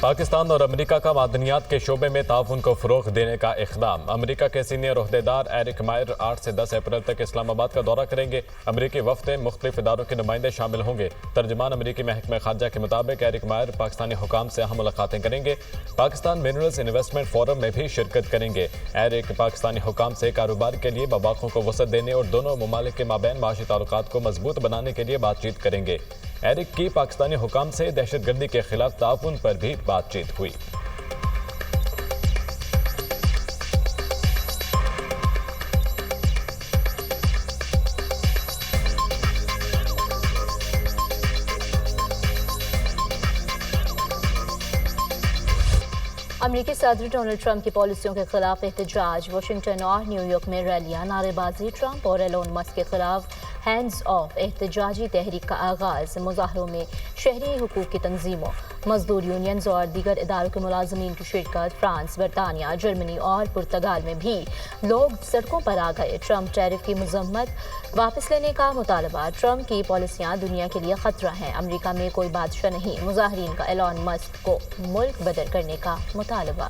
पाकिस्तान और अमेरिका का मादनियात के शोबे में ताउन को फ़रोग़ देने का इक़दाम। अमेरिका के सीनियर ओहदेदार एरिक मायर 8 से 10 अप्रैल तक इस्लामाबाद का दौरा करेंगे। अमेरिकी वफ़द में मुख्तलिफ इदारों के नुमाइंदे शामिल होंगे। तर्जमान अमेरिकी महकमा ख़ारजा के मुताबिक एरिक मायर पाकिस्तानी हुकाम से अहम मुलाकातें करेंगे। पाकिस्तान मिनरल्स इन्वेस्टमेंट फोरम में भी शिरकत करेंगे। एरिक पाकिस्तानी हुकाम से कारोबार के लिए मवाक़ों को वसअत देने और दोनों ममालिक के माबैन माशी ताल्लुकात को मजबूत बनाने के लिए बातचीत करेंगे। एरिक की पाकिस्तानी हुकाम से दहशतगर्दी के खिलाफ ताउन पर भी बातचीत हुई। अमेरिकी सदर डोनाल्ड ट्रंप की पॉलिसियों के खिलाफ एहतजाज। वाशिंगटन और न्यूयॉर्क में रैलियां, नारेबाजी। ट्रंप और एलोन मस्क के खिलाफ हैंड्स ऑफ एहतजाजी तहरीक का आगाज। मुजाहरों में शहरी हुकूक की तंजीमों, मजदूर यूनियंस और दीगर इदारों के मुलाजमीन की शिरकत। फ्रांस, बरतानिया, जर्मनी और पुर्तगाल में भी लोग सड़कों पर आ गए। ट्रंप टैरिफ की मजम्मत, वापस लेने का मुतालबा। ट्रंप की पॉलिसियां दुनिया के लिए खतरा हैं। अमेरिका में कोई बादशाह नहीं, मुजाहरीन का एलोन मस्क को मुल्क बदर करने का मुतालबा।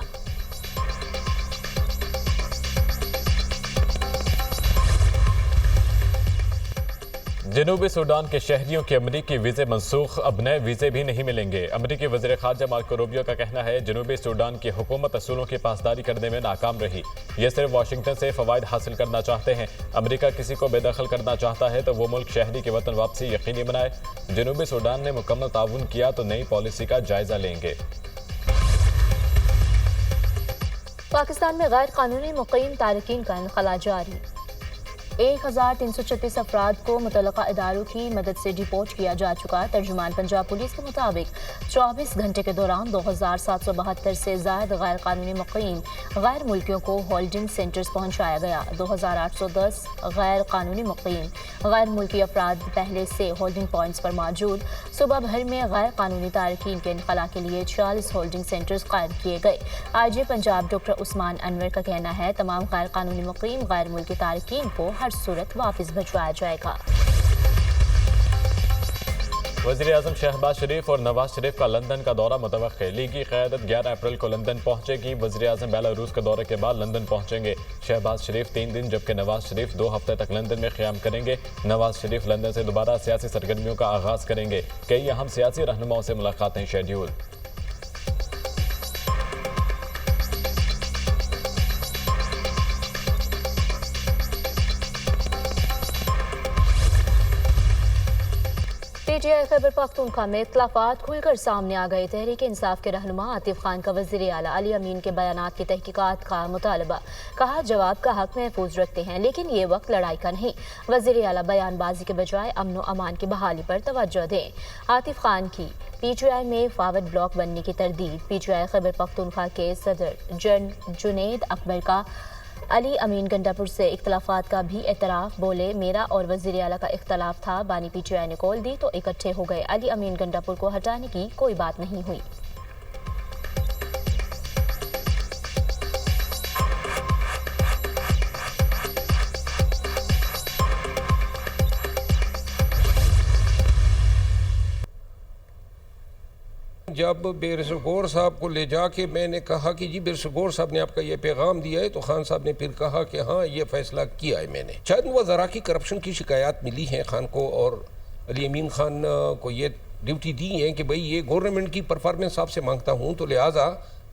जनूबी सूडान के शहरियों के अमरीकी वीज़े मनसूख, अब नए वीज़े भी नहीं मिलेंगे। अमरीकी वज़ीर ख़ारजा मार्को रूबियो का कहना है जनूबी सूडान की हुकूमत असूलों की पासदारी करने में नाकाम रही। ये सिर्फ वाशिंगटन से फ़वाइद हासिल करना चाहते हैं। अमरीका किसी को बेदखल करना चाहता है तो वो मुल्क शहरी की वतन वापसी यकीनी बनाए। जनूबी सूडान ने मुकम्मल ताउन किया तो नई पॉलिसी का जायज़ा लेंगे। पाकिस्तान में गैर कानूनी मुक़ीम तारकीन का इनखला जारी। 1336 अफराद को मुतल्लका इदारों की मदद से डिपोर्ट किया जा चुका। तर्जुमान पंजाब पुलिस के मुताबिक 24 घंटे के दौरान 2772 से ज़ायद गैर कानूनी मुक़ीम गैर मुल्कियों को होल्डिंग सेंटर्स पहुँचाया गया। 2810 गैर कानूनी मुक़ीम गैर मुल्की अफराद पहले से होल्डिंग पॉइंट्स पर मौजूद। सूबा भर में गैर कानूनी तारकीन के इनखला के लिए 40 होल्डिंग सेंटर्स कायम किए गए। IG पंजाब डॉक्टर उस्मान अनवर का कहना है तमाम गैर कानूनी मुक़ीम गैर मुल्की तारकीन को हर सूरत वापस भिजवाया जाएगा। वज़ीर आज़म शहबाज शरीफ और नवाज शरीफ का लंदन का दौरा मुतवक्के। लीगी क़यादत 11 अप्रैल को लंदन पहुंचेगी। वज़ीर आज़म बेलारूस के दौरे के बाद लंदन पहुंचेंगे। शहबाज शरीफ 3 दिन जबकि नवाज शरीफ 2 हफ्ते तक लंदन में क़याम करेंगे। नवाज शरीफ लंदन से दोबारा सियासी सरगर्मियों का आगाज़ करेंगे। कई अहम सियासी रहनुमाओं से मुलाकातें शेड्यूल। PTI खैबर पख्तूनख्वा में इख्तिलाफात खुलकर सामने आ गए। तहरीक इंसाफ के रहनुमा आतिफ खान का वज़ीर आला अली अमीन के बयानात की तहकीकात का मुतालबा। कहा जवाब का हक महफूज रखते हैं लेकिन ये वक्त लड़ाई का नहीं। वज़ीर आला बयानबाजी के बजाय अमन व अमान की बहाली पर तवज्जो दें। आतिफ खान की PTI में फावद ब्लॉक बनने की तरदीद। PTI खैबर पख्तूनख्वा के सदर जुनैद अकबर का अली अमीन गंडापुर से इख्तलाफात का भी एतराफ़। बोले मेरा और वज़ीर आला का इख्तलाफ था, बानी PTI ने कॉल दी तो इकट्ठे हो गए। अली अमीन गंडापुर को हटाने की कोई बात नहीं हुई। जब बैरिस्टर गौर साहब को ले जाके मैंने कहा कि जी बैरिस्टर गौर साहब ने आपका ये पैगाम दिया है तो खान साहब ने फिर कहा कि हाँ ये फैसला किया है मैंने। शायद वज़रा की करप्शन की शिकायत मिली है खान को और अली अमीन खान को ये ड्यूटी दी है कि भाई ये गवर्नमेंट की परफॉर्मेंस आपसे मांगता हूँ तो लिहाजा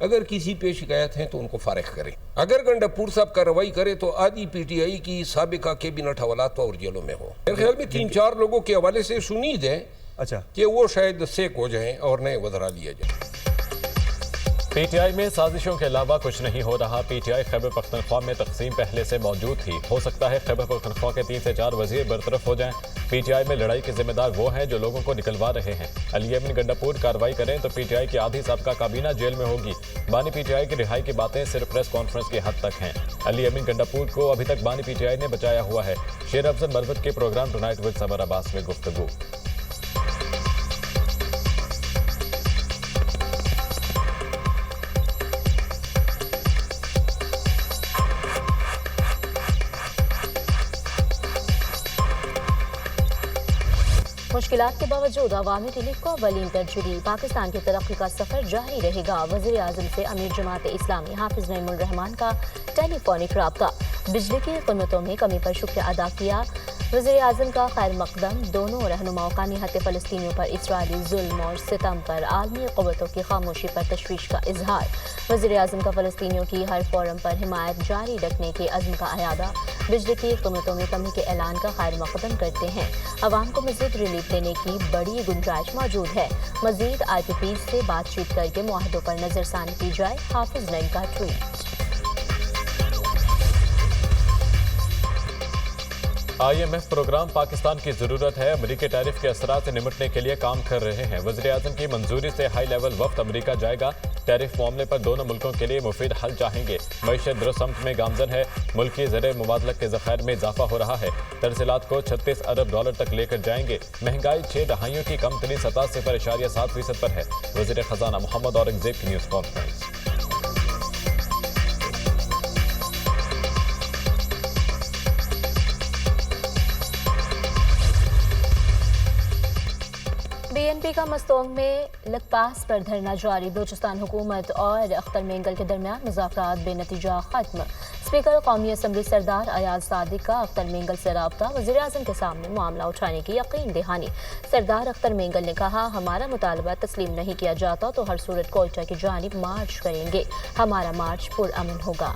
अगर किसी पे शिकायत है तो उनको फारिग करें। अगर गंडापुर साहब कार्रवाई करे तो आधी PTI की साबिका कैबिनेट हवालात और जेलों में हो। मेरे ख्याल में 3-4 लोगों के हवाले से उम्मीद है अच्छा कि वो शायद सेक हो जाएं और नए वज़रा लिए जाएं। PTI में साजिशों के अलावा कुछ नहीं हो रहा। PTI खैबर पख्तूनख्वा में तकसीम पहले से मौजूद थी। हो सकता है खैबर पख्तूनख्वा के 3 से 4 वज़ीर बरतरफ हो जाएं। PTI में लड़ाई के जिम्मेदार वो हैं जो लोगों को निकलवा रहे हैं। अली अमीन गंडापुर कार्रवाई करें तो PTI की आधी साबका काबीना जेल में होगी। बानी PTI की रिहाई की बातें सिर्फ प्रेस कॉन्फ्रेंस की हद तक हैं। अली अमीन गंडापुर को अभी तक बानी PTI ने बचाया हुआ है। शेर अफजल मरवत के programme tonight with Samar Abbas में गुफ्तगू। मुश्किलात के बावजूद अवामी रिलीफ को अवलीन तरजीह। पाकिस्तान की तरक्की का सफर जारी रहेगा। वज़ीर आज़म से अमीर जमात इस्लामी हाफिज नईमुर रहमान का टेलीफोनिक राब्ता। बिजली की कीमतों में कमी पर शुक्रिया अदा किया। वज़ीर आज़म का खैर मकदम। दोनों रहनुमाओं का निहत्ते फ़लस्तीनियों पर इसराइली जुल्म और सितम पर आलमी क़ुव्वतों की खामोशी पर तशवीश का इजहार। वज़ीर आज़म का फ़लस्तीनियों की हर फोरम पर हिमायत जारी रखने के अज़्म का अयादा। बिजली की कीमतों में कमी के ऐलान का खैर मकदम करते हैं। अवाम को मज़ीद रिलीफ देने की बड़ी गुंजाइश मौजूद है। मज़ीद IPP से बातचीत करके मुआहदों पर नज़रसानी की जाए। हाफिज नईम का ट्वीट। IMF प्रोग्राम पाकिस्तान की ज़रूरत है। अमरीकी टैरिफ के असरात से निपटने के लिए काम कर रहे हैं। वज़ीर आज़म की मंजूरी से हाई लेवल वफ्द अमरीका जाएगा। टैरिफ मामले पर दोनों मुल्कों के लिए मुफीद हल चाहेंगे। मईशत दुरुस्त में गामजन है। मुल्की ज़र मुबादला के ज़खायर में इजाफा हो रहा है। तरसीलात को 36 अरब डॉलर तक लेकर जाएंगे। महंगाई 6 दहाइयों की कम तरीन सतह 0.7% पर है। वज़ीर ख़जाना मोहम्मद औरंगज़ेब की न्यूज़ कॉन्फ्रेंस। BNP का मस्तोंग में लकपास पर धरना जारी। बलूचिस्तान हुकूमत और अख्तर मेंगल के दरमियान मुज़ाकरात बेनतीजा खत्म। स्पीकर कौमी असम्बली सरदार अयाज सादिक का अख्तर मेंगल से राब्ता। वज़ीर आज़म के सामने मामला उठाने की यकीन दहानी। सरदार अख्तर मेंगल ने कहा, हमारा मुतालबा तस्लीम नहीं किया जाता तो हर सूरत कोयटा की जानिब मार्च करेंगे। हमारा मार्च पुरअमन होगा।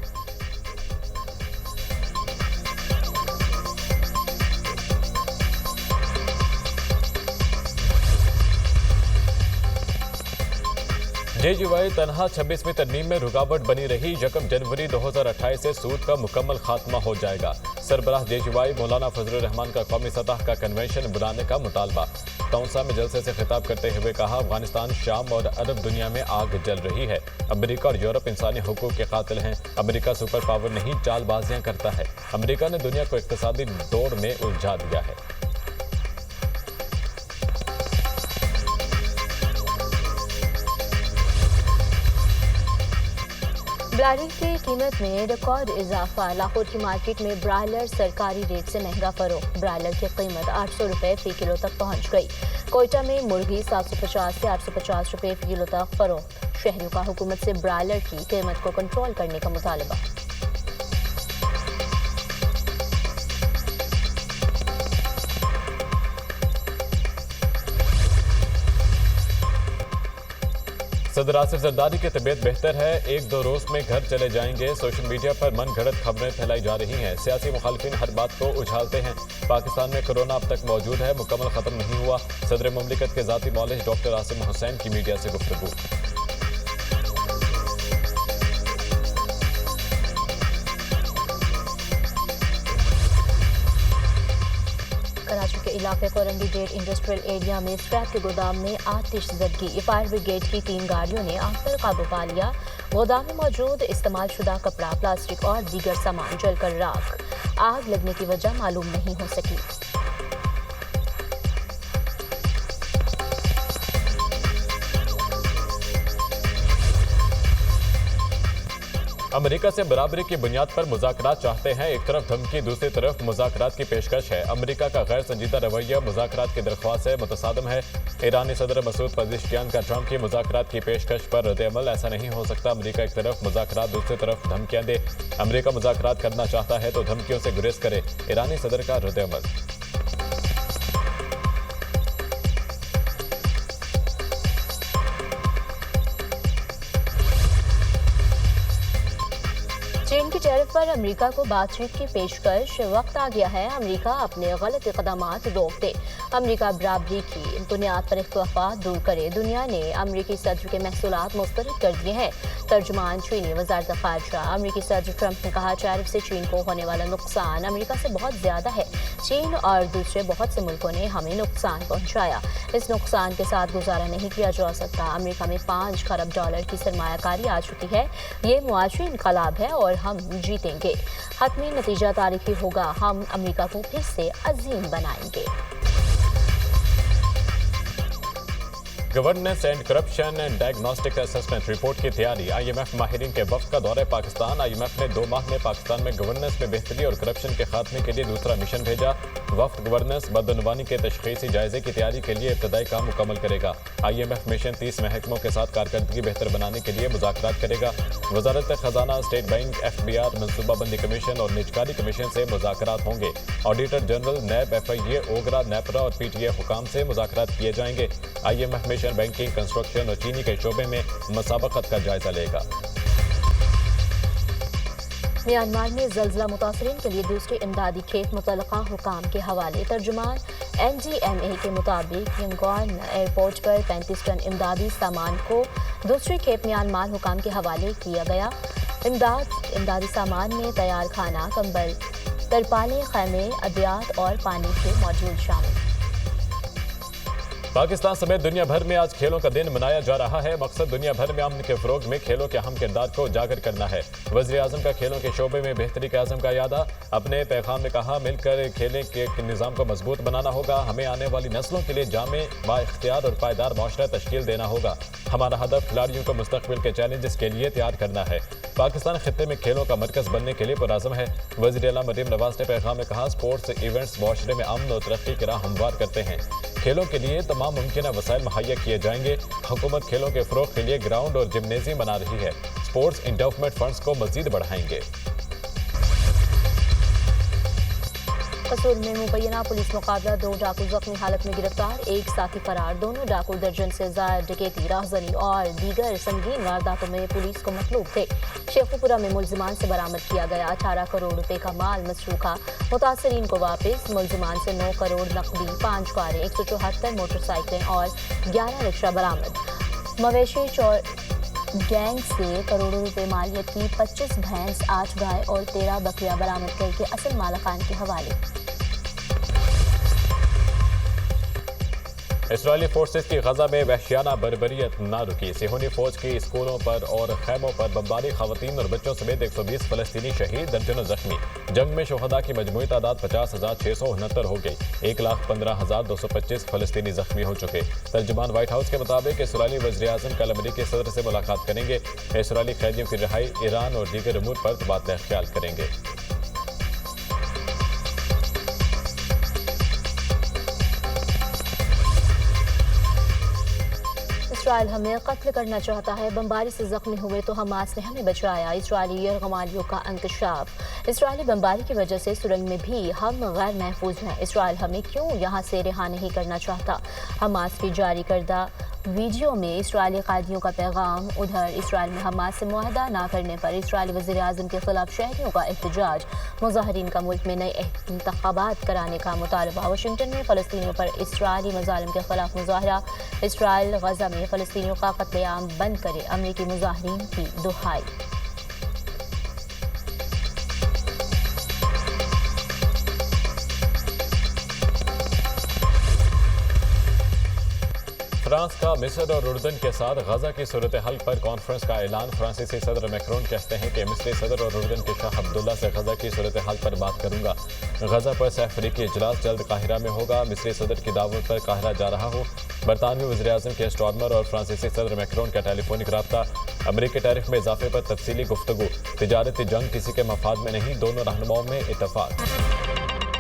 JGY तनहा 26वीं तरमीम में रुकावट बनी रही। 1 जनवरी 2028 से सूद का मुकम्मल खात्मा हो जाएगा। सरबराह JGY मौलाना फजलुर रहमान का कौमी सतह का कन्वेंशन बुलाने का मुतालबा। तौसा में जलसे से खिताब करते हुए कहा, अफगानिस्तान, शाम और अरब दुनिया में आग जल रही है। अमेरिका और यूरोप इंसानी हुकूक के कातिल हैं। अमेरिका सुपर पावर नहीं, चालबाजियां करता है। अमेरिका ने दुनिया को इक्तिसादी दौड़ में उलझा दिया है। ब्रायलर की कीमत में रिकॉर्ड इजाफा। लाहौर की मार्केट में ब्रायलर सरकारी रेट से महंगा फरोख्त। ब्रायलर की कीमत 800 रुपये फी किलो तक पहुंच गई। कोयटा में मुर्गी 750 से 850 रुपये फी किलो तक फरोख्त। शहरियों का हुकूमत से ब्रायलर की कीमत को कंट्रोल करने का मुतालबा। सदर आसिफ जरदारी की तबीयत बेहतर है। 1-2 रोज में घर चले जाएंगे। सोशल मीडिया पर मन घड़त खबरें फैलाई जा रही हैं। सियासी मुखालिफिन हर बात को उछालते हैं। पाकिस्तान में कोरोना अब तक मौजूद है, मुकम्मल खत्म नहीं हुआ। सदर मुमलिकत के ज़ाती मौलिज डॉक्टर आसिम हुसैन की मीडिया से गुफ्तगू। कराची के इलाके कोरंगी गेट इंडस्ट्रियल एरिया में स्क्रैप के गोदाम में आतिशज़दगी। फायर ब्रिगेड की 3 गाड़ियों ने आग पर काबू पा लिया। गोदाम में मौजूद इस्तेमाल शुदा कपड़ा, प्लास्टिक और दीगर सामान जलकर राख। आग लगने की वजह मालूम नहीं हो सकी। अमेरिका से बराबरी की बुनियाद पर मुज़ाकरात चाहते हैं। एक तरफ धमकी, दूसरी तरफ मुज़ाकरात की पेशकश है। अमेरिका का गैर संजीदा रवैया मुज़ाकरात की दरख्वास्त से मुतसादम है। ईरानी सदर मसूद पज़ेश्कियान का ट्रंप की मुज़ाकरात की पेशकश पर रद्द-ए-अमल। ऐसा नहीं हो सकता। अमेरिका एक तरफ मुज़ाकरात, दूसरी तरफ धमकियां दे। अमेरिका मुज़ाकरात करना चाहता है तो धमकियों से गुरेज करे। ईरानी सदर का रद्द-ए-अमल। चीन की टैरिफ पर अमेरिका को बातचीत की पेशकश। वक्त आ गया है अमेरिका अपने गलत इक़दामात रोक दे। अमेरिका बराबरी की बुनियाद पर इख्तिलाफ़ात दूर करे। दुनिया ने अमेरिकी सदर के महसूलात मुस्तरद कर दिए हैं। तर्जुमान चीनी वज़ारत ख़ारिजा। अमेरिकी सदर ट्रंप ने कहा, टैरिफ से चीन को होने वाला नुकसान अमेरिका से बहुत ज़्यादा है। चीन और दूसरे बहुत से मुल्कों ने हमें नुकसान पहुँचाया। इस नुकसान के साथ गुजारा नहीं किया जा सकता। अमेरिका में 5 खरब डॉलर की सरमायाकारी आ चुकी है। ये मुआशी इनकलाब है और हम जीतेंगे। हतमी नतीजा तारीखी होगा। हम अमेरिका को फिर से अजीम बनाएंगे। Governance and corruption diagnostic assessment report की तैयारी। IMF माहिरीन के वफ्द का दौरा पाकिस्तान। IMF ने 2 माह में पाकिस्तान में गवर्नेंस में बेहतरी और करप्शन के खात्मे के लिए दूसरा मिशन भेजा। वफ्द गवर्नेंस बदअनवानी के तशखीसी जायजे की तैयारी के लिए इब्तदाई काम मुकम्मल करेगा। IMF मिशन 30 महकमों के साथ कारकर्दगी बेहतर बनाने के लिए मुज़ाकरात करेगा। वजारत खजाना, स्टेट बैंक, FBR, मनसूबाबंदी कमीशन और निजकारी कमीशन से मुज़ाकरात होंगे। Auditor general, NAB, FIA, OGRA, NEPRA और PTA हुकाम से मुज़ाकरात किए जाएंगे। IMF मिशन बैंकिंग, कंस्ट्रक्शन और चीनी के शोबे में मुसाबकत का जायजा लेगा। म्यांमार में ज़ल्ज़ला मुतासरीन के लिए दूसरी इमदादी खेप मुतल्लका हुकाम के हवाले। तर्जुमान NDMA के मुताबिक यंगॉन एयरपोर्ट पर 35 टन इमदादी सामान को दूसरी खेप म्यांमार हुकाम के हवाले किया गया। इमदादी सामान में तैयार खाना, कंबल, तरपालें, खैमे, अद्वियात और पानी के मौजूद शामिल। पाकिस्तान समेत दुनिया भर में आज खेलों का दिन मनाया जा रहा है। मकसद दुनिया भर में अमन के फरोग में खेलों के अहम किरदार को उजागर करना है। वज़ीर आज़म का खेलों के शोबे में बेहतरी के आज़म का यादा। अपने पैगाम में कहा, मिलकर खेलें के निज़ाम को मजबूत बनाना होगा। हमें आने वाली नस्लों के लिए जामे, बाइख्तियार और पायदार माशरा तश्कील देना होगा। हमारा हदफ खिलाड़ियों को मुस्तकबिल के चैलेंजेस के लिए तैयार करना है। पाकिस्तान खित्ते में खेलों का मरकज़ बनने के लिए पुरअज़म है। वज़ीर आला मरीम नवाज ने पैगाम में कहा, स्पोर्ट्स इवेंट्स माशरे में अमन और तरक्की की राह हमवार करते हैं। खेलों के लिए तमाम मुमकिन वसाइल मुहैया किए जाएंगे। हुकूमत खेलों के फ़रोग़ के लिए ग्राउंड और जिम्नेजियम बना रही है। स्पोर्ट्स इंडोवमेंट फंड्स को मज़ीद बढ़ाएंगे। कसूर में मुबैना पुलिस मुकाबला, 2 डाकू जख्मी हालत में गिरफ्तार, 1 साथी फरार। दोनों डाकू दर्जन से ज़ायद डकैती, राहज़नी और दीगर संगीन वारदातों में पुलिस को मतलूब थे। शेखुपुरा में मुलजिमान से बरामद किया गया 18 करोड़ रुपए का माल मसरूखा। मुतासरीन को वापस। मुलजिमान से 9 करोड़ नकदी, 5 कारें, 174 मोटरसाइकिलें और 11 रिक्शा बरामद। मवेशी गैंग से करोड़ों रुपए मालियत की 25 भैंस, 8 गाय और 13 बकरियां बरामद करके असल मालिकान के हवाले। इसराइली फोर्सेस की गजा में वहशियाना बर्बरियत न रुकी। सिहोनी फौज की स्कूलों पर और खैमों पर बमबारी, खवातीन और बच्चों समेत 120 फलस्तीनी शहीद, दर्जनों जख्मी। जंग में शुहदा की मजमूई तादाद 50,669 हो गई। 1,15,225 फलस्तीनी जख्मी हो चुके। तर्जुमान व्हाइट हाउस के मुताबिक इसराइली वज़ीर आज़म कल अमरीकी सदर से मुलाकात करेंगे। इसराइली कैदियों की रिहाई, ईरान और दीगर अमूर पर तबादला ख्याल करेंगे। इसराइल हमें कत्ल करना चाहता है, बमबारी से जख्मी हुए तो हमास ने हमें बचाया। इसराइली यरगमालियों का इंकशाफ। इसराइली बमबारी की वजह से सुरंग में भी हम गैर महफूज हैं। इसराइल हमें क्यों यहाँ से रिहा नहीं करना चाहता? हमास की जारी करदा वीडियो में इसराइली कायदियों का पैगाम। उधर इसराइल में हमास से मुआहदा ना करने पर इसराइली वज़ीर आज़म के खिलाफ शहरियों का एहतजाज। मुजाहिरीन का मुल्क में नए इंतखाबात कराने का मुतालबा। वाशिंगटन में फ़लस्तीनियों पर इसराइली मज़ालिम के खिलाफ मुजाहरा। इसराइल गजा में फ़लस्तीनियों का कत्लेआम बंद करे, अमरीकी मुजाहिरीन की दुहाई। फ्रांस का मिस्र और उर्दन के साथ गजा की सूरत हाल पर कॉन्फ्रेंस का ऐलान। फ्रांसीसी सदर मैक्रोन कहते हैं कि मिस्री सदर और उर्दन के शाह अब्दुल्ला से गजा की सूरत हाल पर बात करूंगा। गजा पर सह-अफ्रीकी इजलास जल्द काहिरा में होगा। मिस्री सदर की दावत पर काहिरा जा रहा हूँ। बरतानवी वज़ीर आज़म के स्टॉर्मर और फ्रांसीसी सदर मैक्रोन का टेलीफोनिक रब्ता। अमरीकी टैरिफ में इजाफे पर तफसीली गुफ्तगू। तिजारती जंग किसी के मफाद में नहीं, दोनों रहनुमाओं में इत्तफाक।